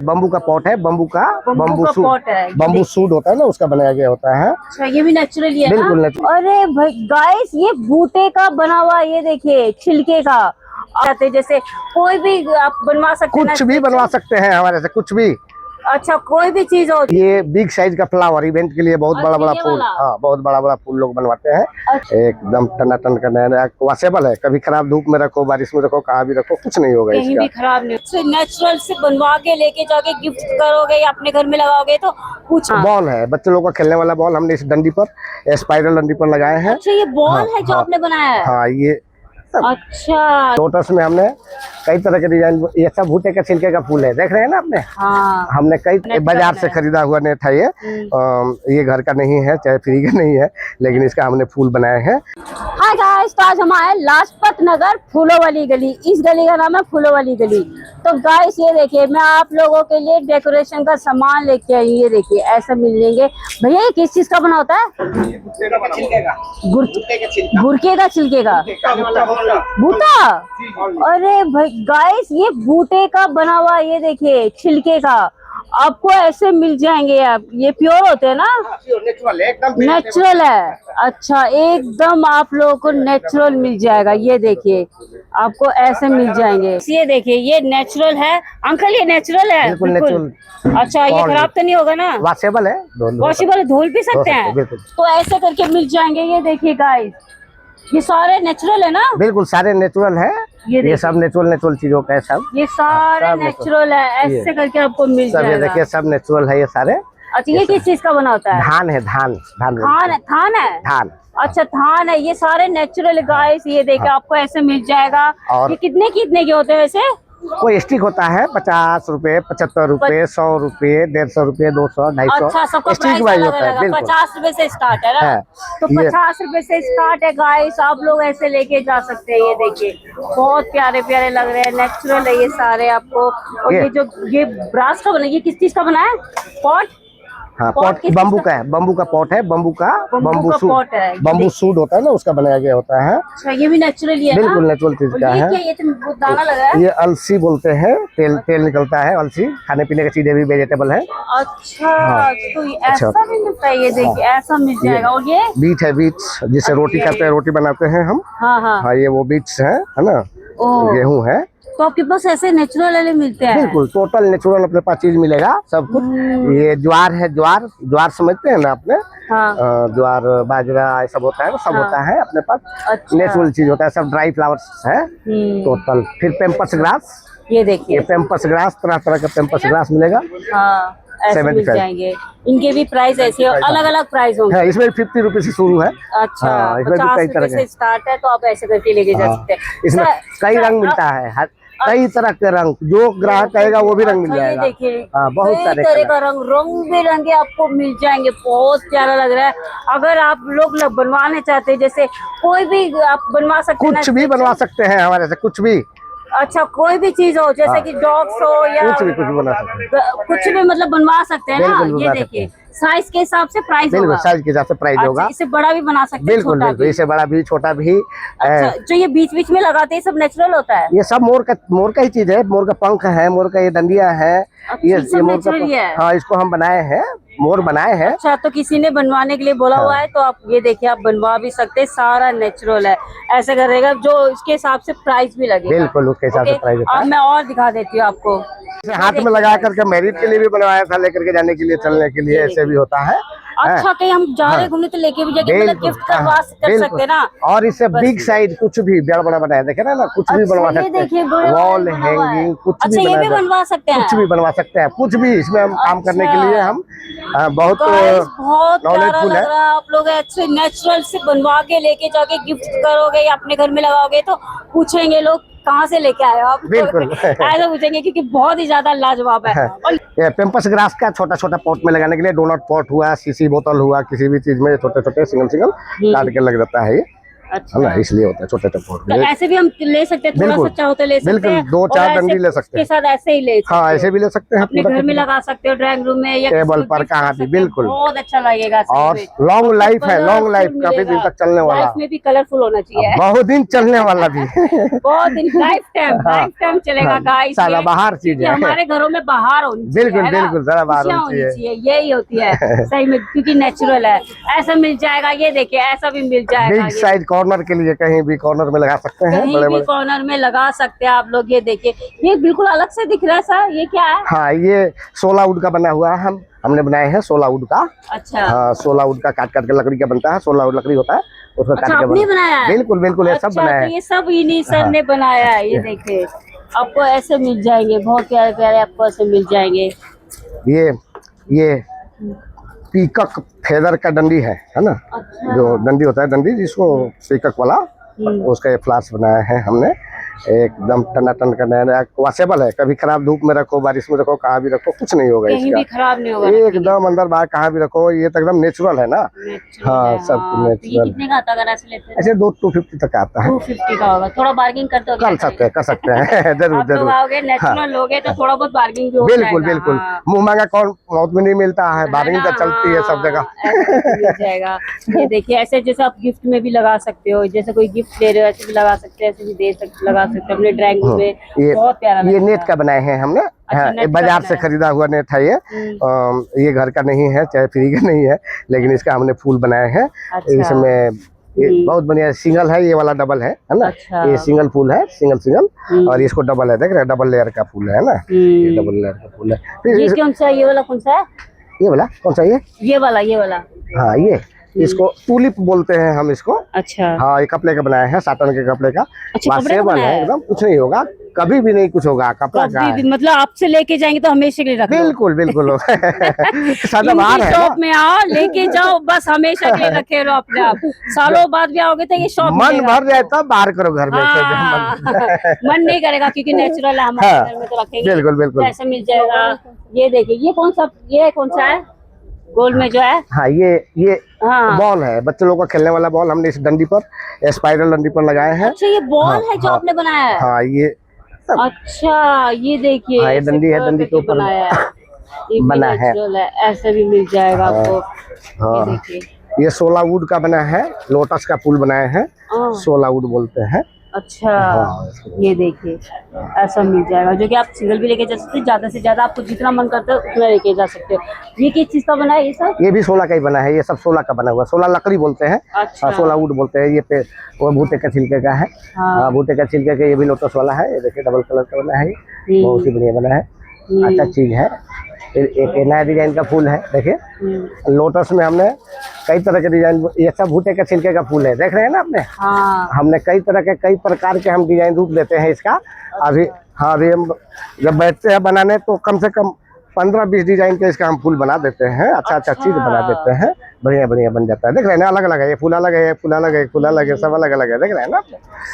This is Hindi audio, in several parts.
बम्बू का पॉट है, बम्बू पॉट है, बम्बू सूट होता है ना, उसका बनाया गया होता है। अच्छा, ये भी नेचुरली है बिल्कुल ना? नेचुरल। अरे भाई गाइस, ये बूटे का बना हुआ, ये देखिए छिलके का आते, जैसे कोई भी आप बनवा सकते हैं, कुछ भी बनवा सकते हैं हमारे से, कुछ भी। अच्छा, कोई भी चीज हो। ये बिग साइज का फ्लावर इवेंट के लिए बहुत बड़ा बड़ा फूल, हाँ बहुत बड़ा बड़ा फूल लोग बनवाते हैं। एकदम टनाटन का नया वॉशेबल है, कभी खराब धूप में रखो, बारिश में रखो, कहाँ भी रखो, कुछ नहीं होगा, कहीं भी खराब नहीं। नेचुरल से बनवा के लेके जाके गिफ्ट करोगे या अपने घर में लगाओगे तो कुछ। बॉल है, बच्चे लोगों का खेलने वाला बॉल, हमने इस डंडी पर, स्पाइरल डंडी पर लगाए हैं। अच्छा, ये बॉल है जो आपने बनाया है? हाँ, ये अच्छा, लोटस में हमने कई तरह के डिजाइन, ये सब भुट्टे के छिलके का फूल है, देख रहे हैं ना आपने? हाँ। हमने कई बाजार से खरीदा हुआ नेट है ये घर का नहीं है, चाहे फ्री का नहीं है, लेकिन इसका हमने फूल बनाए हैं। हाय गाइस, तो आज हम आए लाजपत नगर फूलों वाली गली। इस गली का नाम है फूलों वाली गली। तो गाइस ये देखिए, मैं आप लोगों के लिए डेकोरेशन का सामान लेके आई। ये देखिए, ऐसा मिलेंगे। भैया ये किस चीज का बना होता है? गुरके का छिलके का बूटा। अरे भाई गाइस, ये बूटे का बना हुआ, ये देखिए छिलके का आपको ऐसे मिल जाएंगे। आप ये प्योर होते हैं ना? नेचुरल है। अच्छा, एकदम आप लोगों को नेचुरल मिल जाएगा। ये देखिए, आपको ऐसे मिल जाएंगे। ये देखिए, ये नेचुरल है अंकल, ये नेचुरल है बिल्कुल। अच्छा, ये खराब तो नहीं होगा ना? वॉशेबल है, वॉशेबल, धुल भी सकते हैं। तो ऐसे करके मिल जाएंगे। ये देखिए गाइस, ये सारे नेचुरल है ना? बिल्कुल सारे नेचुरल है। ये सब नेचुरल चीजों का है, सब ये सारे नेचुरल है। ऐसे करके आपको मिल जाएगा। ये देखिए, सब नेचुरल है ये सारे। अच्छा, ये किस चीज का बना होता है? धान है, धान धान। अच्छा, धान है। ये सारे नेचुरल गाइस, ये देखिए आपको ऐसे मिल जाएगा। ये कितने के होते हैं वैसे? कोई स्टिक होता है 50 रुपए, 75 रुपए, 100 रुपए, 150 रुपए, 200, 250। अच्छा, सबका प्राइस अलग अलग है। 50 रुपए से स्टार्ट है ना? तो 50 रुपए से स्टार्ट है गाइस, आप लोग ऐसे लेके जा सकते हैं। ये देखिए, बहुत प्यारे प्यारे लग रहे हैं, नेचुरल है ये सारे आपको। और ये जो ये ब्रास का बना, ये किस चीज का बना है? पॉट। हाँ, पॉट बम्बू का है, बम्बू का पॉट है, बम्बू पॉट है, बम्बू सूट होता है ना, उसका बनाया गया होता है। अच्छा, ये भी नेचुरली है? बिल्कुल नेचुरल चीज का है। ये तो दाना लगा है। ये अलसी बोलते हैं, तेल निकलता है। अलसी खाने पीने की चीजें भी वेजिटेबल है। अच्छा, तो ऐसा भी मिलता है? ये देखिए, ऐसा मिल जाएगा। और ये बीट है, बीट्स जिसे रोटी करते हैं, रोटी बनाते हैं हम। हाँ, ये वो बीट्स है ना, गेहूं है। तो आपके पास ऐसे नेचुरल वाले मिलते हैं? बिल्कुल टोटल नेचुरल अपने पास चीज मिलेगा, सब कुछ। ये ज्वार है, ज्वार समझते हैं ना आपने? हाँ। ज्वार बाजरा ये सब होता है, सब होता है अपने पास। अच्छा। नेचुरल चीज होता है, सब ड्राई फ्लावर्स है टोटल। फिर पेम्पस ग्रास, ये देखिए, ये पेम्पस ग्रास, तरह तरह का पेम्पस ग्रास मिलेगा। हाँ, ऐसे मिल जाएंगे। इनके भी प्राइस ऐसे अलग अलग प्राइस होंगे। इसमें 50 रुपए से शुरू है। अच्छा, 50 रुपए से स्टार्ट है, तो आप ऐसे करके लेके जा सकते हैं। इसमें कई रंग मिलता है, कई तरह के रंग, जो ग्राहक कहेगा वो भी रंग मिल जाएगा। ये देखिए, बहुत सारे तरह का रंग बिरंगे आपको मिल जाएंगे। बहुत प्यारा लग रहा है। अगर आप लोग बनवाने चाहते हैं, जैसे कोई भी आप बनवा सकते हैं, कुछ भी बनवा सकते हैं हमारे से, कुछ भी। अच्छा, कोई भी चीज हो, जैसे कि डॉग्स हो या कुछ भी बना सकते हैं, कुछ भी मतलब बनवा सकते हैं ना? ये देखिए, साइज के हिसाब से प्राइस होगा। साइज के हिसाब से प्राइस होगा। इससे बड़ा भी बना सकते हैं? बिल्कुल, इससे बड़ा भी, छोटा भी। अच्छा, जो ये बीच बीच में लगाते हैं, सब नेचुरल होता है? ये सब मोर का ही चीज है। मोर का पंख है, मोर का ये डंडिया है। ये मोर का, हाँ, इसको हम बनाए हैं, मोर बनाए हैं। अच्छा, तो किसी ने बनवाने के लिए बोला हुआ है, तो आप ये देखिए, आप बनवा भी सकते हैं। सारा नेचुरल है, ऐसे करेगा जो इसके हिसाब से प्राइस भी लगेगा। बिल्कुल, उसके हिसाब से प्राइस है। अब मैं और दिखा देती हूँ आपको। हाथ में लगा करके मैरिज के लिए भी बनवाया था, लेकर के जाने के लिए, चलने के लिए, ऐसे भी होता है। अच्छा, कहीं हम जा रहे घूमने तो लेके भी जाके मतलब गिफ्ट करवा कर सकते हैं ना? और इससे बिग साइज कुछ भी बड़ा बनाया, देखे ना, कुछ भी बनवा सकते हैं। वॉल हैंगिंग कुछ भी ये भी बनवा सकते हैं, कुछ भी बनवा सकते हैं, कुछ भी। इसमें हम काम करने के लिए हम बहुत नॉलेजफुल है। आप लोग ऐसे नेचुरल से बनवा के लेके जाके गिफ्ट करोगे या अपने घर में लगाओगे तो पूछेंगे लोग कहाँ से लेके आए हो आप? बिल्कुल ऐसा पूछेंगे, क्योंकि बहुत ही ज्यादा लाजवाब है। और पेम्पस ग्रास का छोटा छोटा पॉट में लगाने के लिए, डोनट पॉट हुआ, सीसी बोतल हुआ, किसी भी चीज में छोटे छोटे सिंगल काट के लग जाता है। ये अच्छा। है ना, इसलिए होता है छोटे छोटे फूल। तो ऐसे भी हम ले सकते हैं, थोड़ा सा बिल्कुल, चाहो तो ले सकते बिल्कुल, हैं। 2-4 और डंडी ऐसे ले सकते के हैं। साथ ऐसे ही ले सकते हाँ, हो। ऐसे भी ले सकते हैं अपने पूरा घर में का लगा सकते हो, ड्राइंग रूम में या टेबल किसी को पर, gift कहाँ कर भी, सकते हो। बिल्कुल। बहुत अच्छा लगेगा सही और में। लॉन्ग लाइफ है, लॉन्ग कलरफुल लाइफ, काफी दिन मिलेगा। तक चलने वाला, लाइफ में भी कलरफुल होना चाहिए। बहुत दिन चलने वाला भी। बहुत दिन, लाइफ टाइम चलेगा गाइस। सारा बाहर चीज ये है। हमारे घरों में बाहर होनी चाहिए, बिल्कुल, है ना? बिल्कुल, जरा बाहर खुशियाँ होनी होनी चाहिए, यही होती है सही में, क्योंकि नेचुरल है। ऐसा मिल जाएगा, ये देखिए ऐसा भी मिल जाएगा। बिग साइज कॉर्नर के लिए कहीं भी कॉर्नर में लगा सकते हैं, कहीं बड़े भी बड़े। कॉर्नर में लगा सकते हैं आप लोग। ये देखिए, ये बिल्कुल अलग से दिख रहा है सर, ये क्या है? हाँ, ये 16 वुड का बना हुआ है, हमने बनाए हैं 16 वुड का। अच्छा। हाँ, 16 वुड का काट काट के लकड़ी का बनता है, 16 वुड लकड़ी होता है, उसको अच्छा, काट के आपने बनाया है? बिल्कुल, बिल्कुल, ये सब अच्छा, बनाया तो है। ये सब इन्हीं सर ने बनाया है। ये देखिए, आपको ऐसे मिल जाएंगे, बहुत प्यारे प्यारे आपको ऐसे मिल जाएंगे। ये पीकक फेदर का डंडी है ना। अच्छा। जो डंडी होता है, डंडी जिसको पीकक वाला, उसका ये फ्लास्क बनाया है हमने, एकदम टनाटन का नया नया, वॉशेबल है, कभी खराब धूप में रखो, बारिश में रखो, कहाँ भी रखो, कुछ नहीं होगा कहीं भी इसका, खराब नहीं होगा। एकदम अंदर बाहर कहाँ भी रखो, ये तो एकदम नेचुरल है ना। हाँ, सब तो ये नेचुरल। कितने का आता है अगर ऐसे लेते हैं? ऐसे 250 तक आता है। 250 का होगा, थोड़ा बार्गिंग करते हो? कर सकते हैं, कर सकते हैं। जरूर आप लोग जरूर। आओगे, नेचुरल लोगे तो थोड़ा बहुत बार्गिंग भी हो बिल्कुल, जाएगा। बिल्कुल, हाँ। मुंह मांगा कौन मौत में नहीं मिलता है, बार्गिंग तो ना, चलती है सब जगह। हाँ, ऐसे भी मिल जाएगा। ये देखिए, ऐसे जैसे आप गिफ्ट में भी लगा सकते हो, जैसे कोई गिफ्ट दे रहे हो ऐसे भी लगा सकते हैं, ऐसे भी दे सकते, लगा सकते हो अपने ड्राइंग रूम में। बहुत प्यारा ये लगेगा। नेट का बनाए हैं हमने। हाँ, नेट ये का बाजार से बनाया। खरीदा हुआ नेट है ये घर का नहीं है, चाहे फ्री का नहीं है, लेकिन इसका हमने फूल बनाए हैं। अच्छा। इसमें ये बहुत बढ़िया सिंगल है, ये वाला डबल है ना। अच्छा। ये सिंगल फूल है, सिंगल, और इसको डबल है, देख रहे हैं, डबल लेयर का फूल है ना, ये डबल लेयर का फूल है। फिर ये कौन सा है? ये वाला कौन सा है? ये वाला कौन सा, ये वाला, ये वाला। हाँ, ये इसको टूलिप बोलते हैं हम इसको। अच्छा। हाँ, ये कपड़े का बनाया है, साटन के कपड़े का। अच्छा, कपड़े का वॉशेबल बनाया है, है? एकदम कुछ नहीं होगा, कभी भी नहीं कुछ होगा, कपड़ा का कभी है। भी, मतलब आपसे लेके जाएंगे तो हमेशा के लिए रख लो। बिल्कुल, बिल्कुल। सदा बाहर है शॉप ना। में आओ, लेके जाओ, बस हमेशा के लिए रखे रहो अपने आप। सालों बाद भी आओगे तो ये शॉप मन भर जाए तब बाहर करो घर में से, हाँ। मन मन नहीं करेगा, क्योंकि नेचुरल है, हमारे हाँ, घर में तो रखेंगे। बिल्कुल, बिल्कुल। तो ऐसे मिल जाएगा। ये देखिए, ये कौन सा है गोल में जो है? हाँ, ये हाँ। बॉल है, बच्चे लोगों का खेलने वाला बॉल, हमने इस डंडी पर, स्पाइरल डंडी पर लगाए हैं। अच्छा, ये बॉल हाँ, है जो हाँ, आपने बनाया है? हाँ, ये अच्छा, ये देखिए, हाँ, ये ऐसे डंडी है, curve डंडी के करके ऊपर बनाया है। ये भी बना है। नेचुरल है, ऐसे भी मिल जाएगा आपको। हाँ, ये देखिए। ये 16 वुड का बना है, लोटस का फूल बनाए हैं, हाँ। 16 वुड बोलते हैं। अच्छा। हाँ। ये देखिए, ऐसा मिल जाएगा, जो कि आप सिंगल भी लेके जा सकते हैं, ज्यादा से ज्यादा आपको जितना मन करता है उतना लेके जा सकते हो। ये किस चीज का बना है ये सब? ये भी 16 का ही बना है, ये सब 16 का बना हुआ, 16 लकड़ी बोलते हैं। अच्छा। 16 वुड बोलते हैं। ये पे वो भूटे का छिलके का है। हाँ। भूटे का छिलके का, ये भी लोटस वाला है, ये देखिए डबल कलर का बना है, ये बहुत ही बढ़िया बना है, अच्छा चीज है। फिर एक नया डिजाइन का फूल है, देखिए लोटस में हमने कई तरह के डिजाइन, ये सब भूटे के छिलके का फूल है, देख रहे हैं ना आपने। हाँ। हमने कई तरह के, कई प्रकार के हम डिजाइन रूप देते हैं इसका। अभी हाँ, अभी हम जब बैठते हैं बनाने तो कम से कम 15-20 डिजाइन के इसका हम फूल बना देते हैं। अच्छा चीज बना देते हैं, बढ़िया बढ़िया बन जाता है। देख रहे हैं ना, अलग अलग है, ये फूल अलग है, फूल अलग है, फूल अलग है, सब अलग अलग है, देख रहे हैं ना।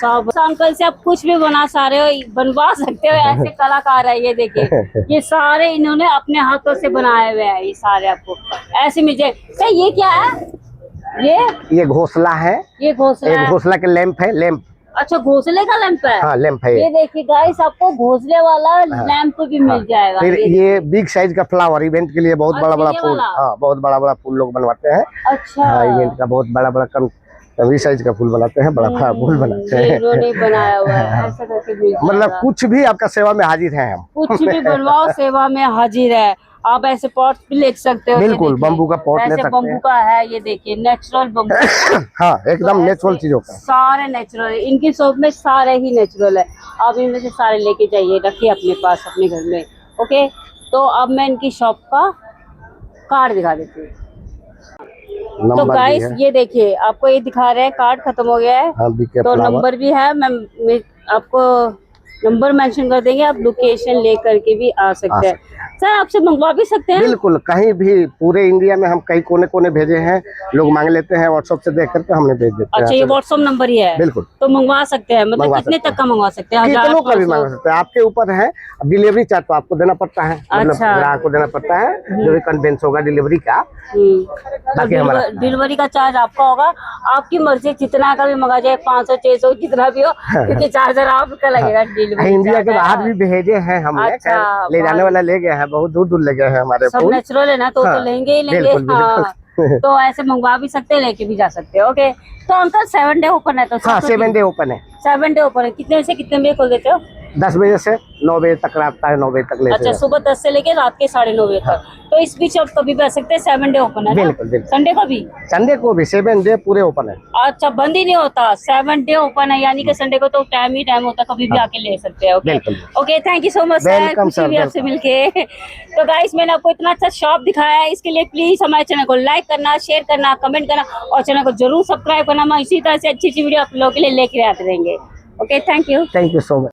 सब अंकल से आप कुछ भी बना सारे हो, बनवा सकते हो, ऐसे कलाकार है। ये देखिए, ये सारे इन्होंने अपने हाथों से बनाए हुए हैं, ये सारे आपको ऐसे मिल जाए। सर, ये क्या है? ये घोंसला है, ये घोंसला एक है। घोंसला के लैंप है, लैंप। अच्छा, घोंसले का लैंप है? हाँ, लैंप है। ये देखिए गाइस, आपको घोंसले वाला लैंप भी मिल जाएगा। फिर ये बिग साइज का फ्लावर, इवेंट के लिए बहुत अच्छा, बड़ा बड़ा ये फूल। वाला? हाँ, बहुत बड़ा बड़ा फूल लोग बनवाते हैं। अच्छा। हाँ, इवेंट का बहुत बड़ा बड़ा कम साइज का फूल बनाते हैं, बड़ा बड़ा फूल बनाते ये हैं। इन्होंने बनाया हुआ है, ऐसा करके मिल जाएगा। मतलब कुछ भी आपका सेवा में हाजिर है हम। कुछ भी बनवाओ, सेवा में हाजिर है। आप ऐसे पॉट भी ले सकते हो। बिल्कुल, ये देखिए, बम्बू का पॉट ले ऐसे सकते बम्बू हैं। का है, ये देखिए नेचुरल बम्बू। हाँ, एकदम तो नेचुरल ऐसे चीज होता है। सारे नेचुरल है, इनकी शॉप में सारे ही नेचुरल है। आप इनमें से सारे लेके जाइए, रखिए अपने पास अपने घर में। ओके, तो अब मैं इनकी शॉप का कार्ड दिखा देती हूँ। तो नंबर भी गाइस, है। ये देखिए, आपको ये दिखा रहे हैं, कार्ड खत्म हो गया है हाँ, बीके तो फ्लावर। नंबर भी है। मैं आपको नंबर मेंशन कर देंगे, आप लोकेशन लेकर के भी आ सकते हैं। सर आपसे मंगवा भी सकते हैं? बिल्कुल, कहीं भी पूरे इंडिया में हम कई कोने कोने भेजे हैं, लोग मांग लेते हैं, व्हाट्सएप से देख करके हमने भेज देते हैं। अच्छा, ये व्हाट्सएप नंबर ही है? बिल्कुल, तो मंगवा सकते हैं, मतलब मंगवा कितने सकते तक का मंगवा सकते हैं? कितनों का भी 1000, मांग सकते हैं, आपके ऊपर है। अब डिलीवरी चार्ज तो आपको देना पड़ता है, मतलब अच्छा। ग्राहक को देना पड़ता है, जो भी कन्वेंस होगा डिलीवरी का। बाकी हमारा डिलीवरी का चार्ज आपका होगा, आपकी मर्जी जितना का भी मंगा जाए, 500 600 जितना भी हो, क्योंकि चार्जर आपका लगेगा डिलीवरी। इंडिया के बाहर भी भेजे हैं हमने, अच्छा, ले जाने वाला ले गए हैं, बहुत दूर दूर ले गए हैं हमारे सब फूल। नेचुरल है ना, तो हाँ, लेंगे ही लेंगे। बिल्कुल, हाँ, तो ऐसे मंगवा भी सकते हैं, लेके भी जा सकते हैं। ओके, तो अंकल 7 डे ओपन है? तो हाँ, 7 डे ओपन है। 7 डे ओपन है। कितने से कितने बजे खोल देते हो? 10 बजे से 9 बजे तक, रात का 9 बजे तक लेते अच्छा, हैं। सुबह 10 से लेके रात के 9:30 बजे तक। तो इस बीच आप कभी भी आ सकते हैं, 7 डे ओपन है ना? बिल्कुल, बिल्कुल। संडे को भी? संडे को भी 7 डे पूरे ओपन है। अच्छा, बंद ही नहीं होता, 7 डे ओपन है, यानी कि संडे को तो टाइम ही टाइम होता है, कभी भी आके ले सकते हैं। ओके बिल्कुल। Okay, thank you so much sir, welcome खुशी सर, हुई आपसे मिलके। तो गाइस, मैंने आपको इतना अच्छा शॉप दिखाया है, इसके लिए प्लीज हमारे चैनल को लाइक करना, शेयर करना, कमेंट करना और चैनल को जरूर सब्सक्राइब करना। मैं इसी तरह से अच्छी अच्छी वीडियो आप लोगों के लिए लेके आते रहेंगे। Okay, thank you so much.